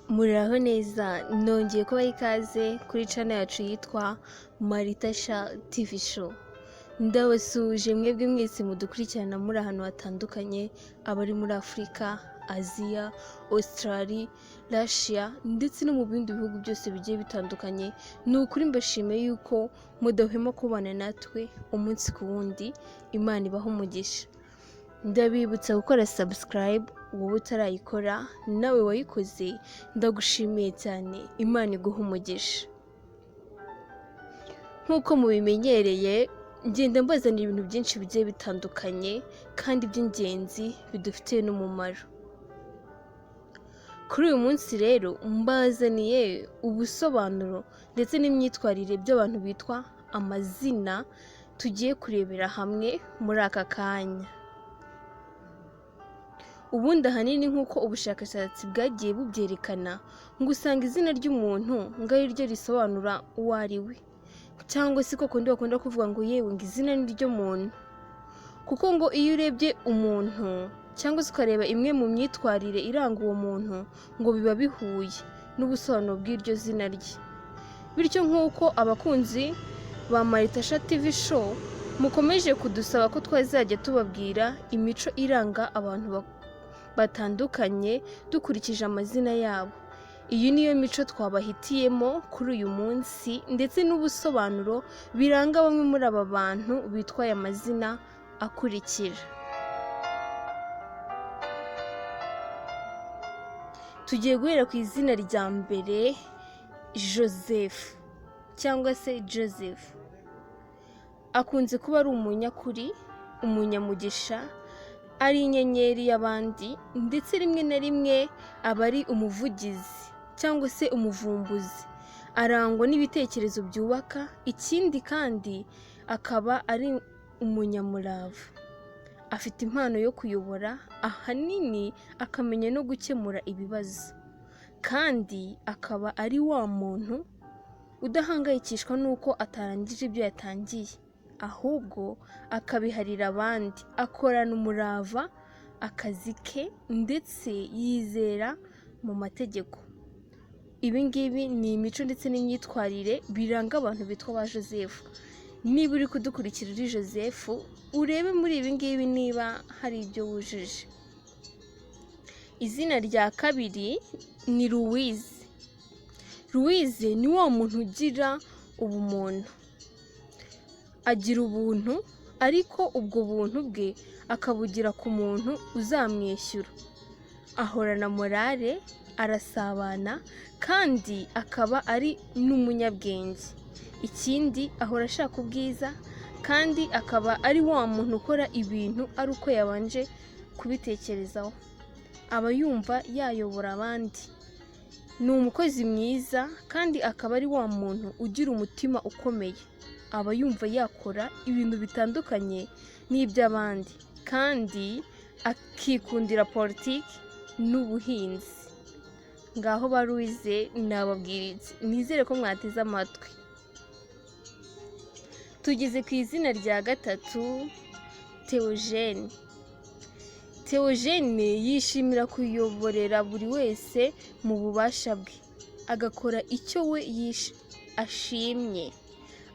Muraho neza nongeye kubaha ikaze kuri channel yacu yitwa Maritasha TV show. Ndabasuje mwebwe mwese mudukurikirana muri ahantu hatandukanye, abari muri Afurika, Aziya, Australia, Russia ndetse no mu bindi bihugu byose bigiye bitandukanye. Ni ukuri mbashimiye yuko mudahwema kubana natwe umunsi ku wundi. Imana ibaho umugisha. Ndabibutsa gukora subscribe wowe utarayikora, nawe wayikoze ndagushimiye cyane. Imana iguha umugisha. Nk'uko mubimenyereye, ngenda mbazanira ibintu byinshi bigiye bitandukanye kandi by'ingenzi bidufitiye n'umumaro. Kuri uyu munsi rero mbazaniye ubusobanuro ndetse n'imyitwarire by'abantu bitwa amazina tugiye kurebera hamwe muri aka kanya. Ubundi ahanini nk'uko ubushakashatsi bwagiye bubyerekana, ngo usanga izina ry'umuntu ngo ari ryo risobanura uwo ari we, cyangwa se koko ndi bakunda kuvuga ngo yewe ngo izina ni ryo muntu, kuko ngo iyo urebye umuntu cyangwa se ukareba imwe mu myitwarire iranga uwo muntu, ngo biba bihuye n'ubusobanuro bw'iryo zina rye. Bityo nk'uko abakunzi ba Maritasha TV show mukomeje kudusaba ko twazajya tubabwira imico iranga abantu batandukanye dukurikije amazina yabo, iyi niyo mico twabahitiyemo kuri uyu munsi, ndetse n'ubusobanuro biranga bamwe muri aba bantu bitwaye amazina akurikira. Tugiye guhera ku izina rya mbere, Joseph cyangwa se Joseph. Akunze kuba ari umunyakuri, umunyamugisha, ari inyenyeri y'abandi, ndetse rimwe na rimwe aba ari umuvugizi cyangwa se umuvumbuzi. Arangwa n'ibitekerezo byubaka, ikindi kandi akaba ari umunyamurava. Afite impano yo kuyobora, ahanini akamenya no gukemura ibibazo, kandi akaba ari wa muntu udahangayikishwa n'uko atarangije ibyo yatangiye, ahubwo akabiharira abandi. Akorana umurava akazi ke, ndetse yizera mu mategeko. Ibi ngibi ni imico ndetse n'imyitwarire biranga abantu bitwa ba Joseph. Niba uri kudukurikira uri Joseph, urebe muri ibi ngibi niba hari ibyo wujuje. Izina rya kabiri ni Louise. Louise ni wa muntu ugira ubumuntu. Agira ubuntu, ariko ubwo buntu bwe akabugira ku muntu uzamwishyura. Ahorana morale, arasabana, kandi akaba ari n'umunyabwenge. Ikindi ahora ashaka ubwiza, kandi akaba ari wa muntu ukora ibintu ari uko yabanje kubitekerezaho. Aba yumva yayobora abandi. Ni umukozi mwiza, kandi akaba ari wa muntu ugira umutima ukomeye. Aba yumva yakora ibintu bitandukanye n'iby'abandi, kandi akikundira politiki n'ubuhinzi. Ngaho ba Louise nababwiritse, nizere ko mwateze amatwi. Tugeze ku izina rya gatatu, Theogene. Theogene yishimira kuyoborera buri wese mu bubasha bwe, agakora icyo we ashimye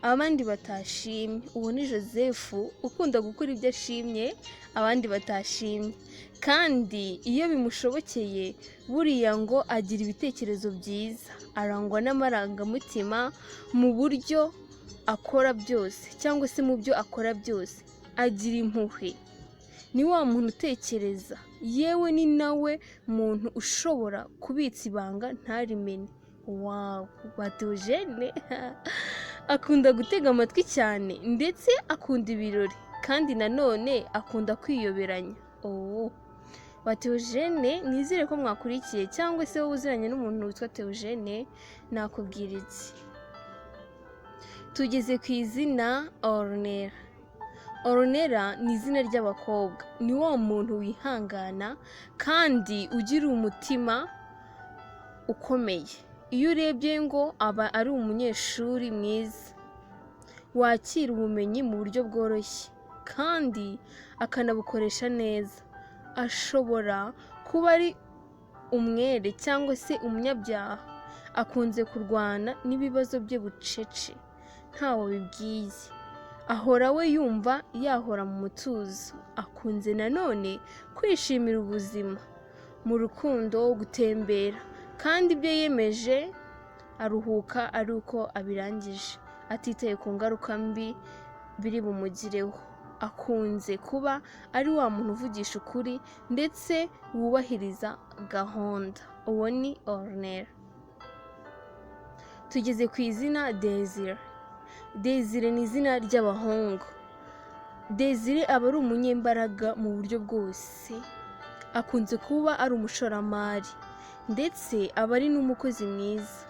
abandi batashimye. Uwo ni Joseph ukunda gukora ibyo ashimye abandi batashimye, kandi iyo bimushobokeye buriya ngo agira ibitekerezo byiza. Arangwa n'amarangamutima mu buryo akora byose, cyangwa se mu byo akora byose. Agira impuhwe, ni wa muntu utekereza, yewe ni nawe muntu ushobora kubitsa ibanga ntarimene. Wow, ba Theogene akunda gutega amatwi cyane, ndetse akunda ibirori, kandi nanone akunda kwiyoberanya. Ba Theogene nizere ko mwakurikiye, cyangwa se wowe uziranye n'umuntu witwa Theogene nakubwira iki. Tugeze ku izina Ornella. Ornella ni izina ry'abakobwa. Ni wa muntu wihangana, kandi ugira umutima ukomeye. Iyo urebye ngo aba ari umunyeshuri mwiza, wakira ubumenyi mu buryo bworoshye, kandi akanabukoresha neza. Ashobora kuba ari umwere cyangwa se umunyabyaha, akunze kurwana n'ibibazo bye bucece ntawe bibwiye, ahora we yumva yahora mu mutuzo, akunze nanone kwishimira ubuzima mu rukundo, gutembera, kandi ibyo yemeje aruhuka ari uko abirangije, atitaye ku ngaruka mbi biri bumugireho. Akunze kuba ari wa muntu uvugisha ukuri ndetse wubahiriza gahunda. Uwo ni Ornella. Tugeze ku izina Desire. Desire ni izina ry'abahungu. Desire aba ari umunyembaraga mu buryo bwose, akunze kuba ari umushoramari ndetse aba ari n'umukozi mwiza,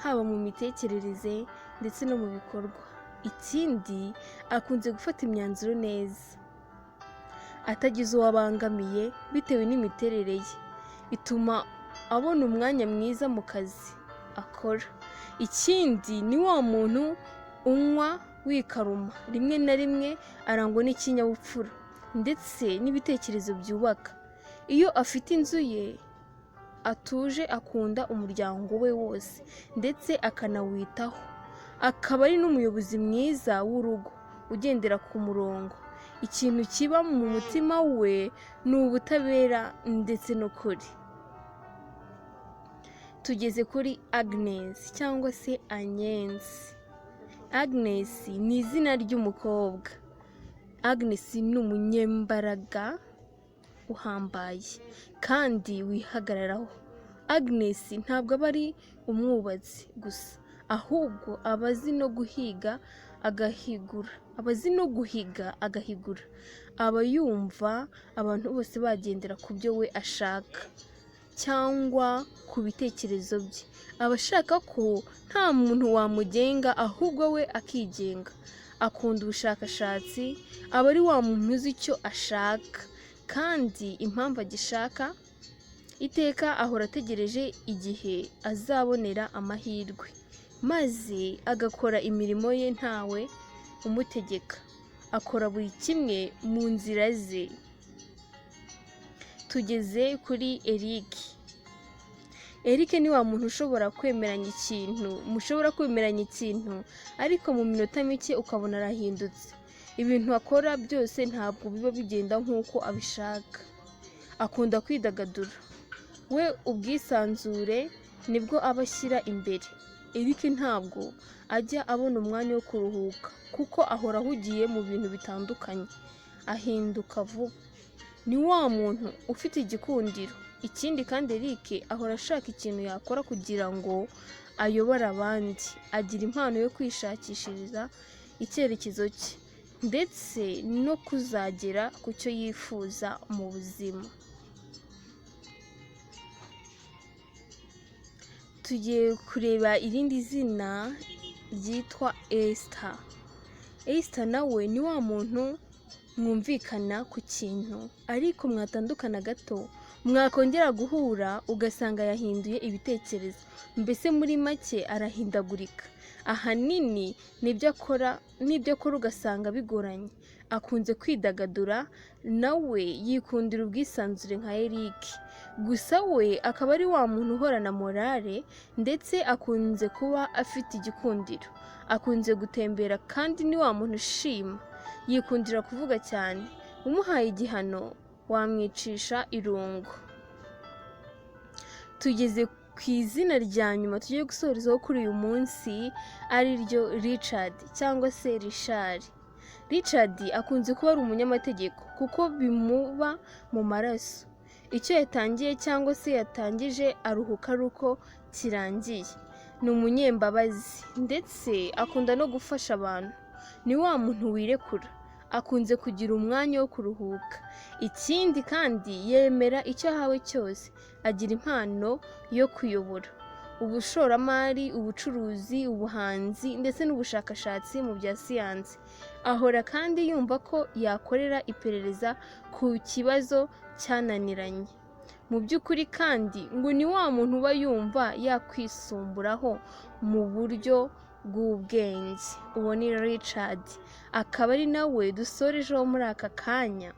haba mu mitekerereze ndetse no mu bikorwa. Ikindi, akunze gufata imyanzuro neza, atagize uwo abangamiye bitewe n'imiterere ye, ituma abona umwanya mwiza mu kazi akora. Ikindi, ni wa muntu unywa wikaruma, rimwe na rimwe arangwa n'ikinyabupfura ndetse n'ibitekerezo byubaka. Iyo afite inzu ye atuje, akunda umuryango we wose ndetse akanawitaho, akaba ari n'umuyobozi mwiza w'urugo ugendera ku murongo. Ikintu kiba mu mutima we ni ubutabera ndetse n'ukuri. Tugeze kuri Agnes cyangwa se Agnes. Agnes ni izina ry'umukobwa. Agnes ni umunyembaraga uhambaye kandi wihagararaho. Agnes ntabwo aba ari umwubatsi gusa, ahubwo aba azi no guhiga agahigura. Aba yumva abantu bose bagendera ku byo we ashaka cyangwa ku bitekerezo bye. Aba ashaka ko nta muntu wamugenga, ahubwo we akigenga. Akunda ubushakashatsi, aba ari wa muntu uzi icyo ashaka kandi impamvu agishaka. Iteka ahora ategereje igihe azabonera amahirwe, maze agakora imirimo ye ntawe umutegeka. Akora buri kimwe mu nzira ze. Tugeze kuri Eric. Eric ni wa muntu mushobora kwemeranya ikintu ariko mu minota mike ukabona arahindutse. Ibintu akora byose ntabwo biba bigenda nk'uko abishaka. Akunda kwidagadura, we ubwisanzure nibwo aba ashyira imbere. Eric ntabwo ajya abona umwanya wo kuruhuka kuko ahora ahugiye mu bintu bitandukanye, ahinduka vuba. Ni wa muntu ufite igikundiro. Ikindi kandi Eric ahora ashaka ikintu yakora kugira ngo ayobore abandi. Agira impano yo kwishakishiriza icyerekezo cye ndetse no kuzagera ku cyo yifuza mu buzima. Tugiye kureba irindi zina ryitwa Esther. Esther nawe ni wa muntu mwumvikana ku kintu ariko mwatandukana gato, mwakongera guhura ugasanga yahinduye ibitekerezo. Mbese muri make arahindagurika. Ahanini n'ibyo akora ugasanga bigoranye. Akunze kwidagadura, nawe yikundira ubwisanzure nka Eric. Gusa we akaba ari wa muntu uhorana morale ndetse akunze kuba afite igikundiro. Akunze gutembera kandi ni wa muntu ushima. Yikundira kuvuga cyane. Umuhaye igihano wamwicisha irungu. Tugeze ku izina rya nyuma tugiye gusorezaho kuri uyu munsi, ari ryo Richard cyangwa se Richard. Richard akunze kuba ari umunyamategeko kuko bimuba mu maraso. Icyo yatangiye cyangwa se yatangije aruhuka ari uko kirangiye. Ni umunyembabazi ndetse akunda no gufasha abantu. Ni wa muntu wirekura. Akunze kugira umwanya wo kuruhuka. Ikindi kandi yemera icyo ahawe cyose. Agira impano yo kuyobora ubushoramari, ubucuruzi, ubuhanzi ndetse n'ubushakashatsi mu bya siyansi. Ahora kandi yumva ko yakorera iperereza ku kibazo cyananiranye. Mu by'ukuri kandi ngo ni wa muntu uba yumva yakwisumburaho mu buryo bw'ubwenge. Uwo ni Richard. Akaba ari nawe dusorejeho muri aka kanya.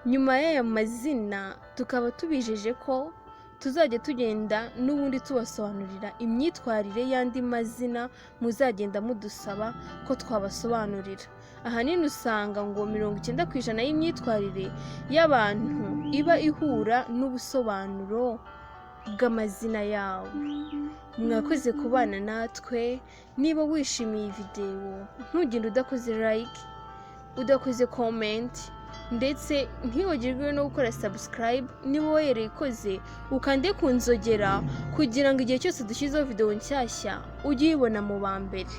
nyuma y'aya mazina tukaba tubijeje ko tuzajya tugenda n'ubundi tubasobanurira imyitwarire y'andi mazina muzagenda mudusaba ko twabasobanurira. Ahanini usanga ngo 90% y'imyitwarire y'abantu iba ihura n'ubusobanuro bw'amazina yabo. Mwakoze kubana natwe. Niba wishimiye video ntugende udakoze like, udakoze comment, ndetse ntiwagirwe no gukora subscribe niba wayikoze, ukande ku nzogera kugira ngo igihe cyose dushyizeho video nshyashya ujye uyibona mu ba mbere.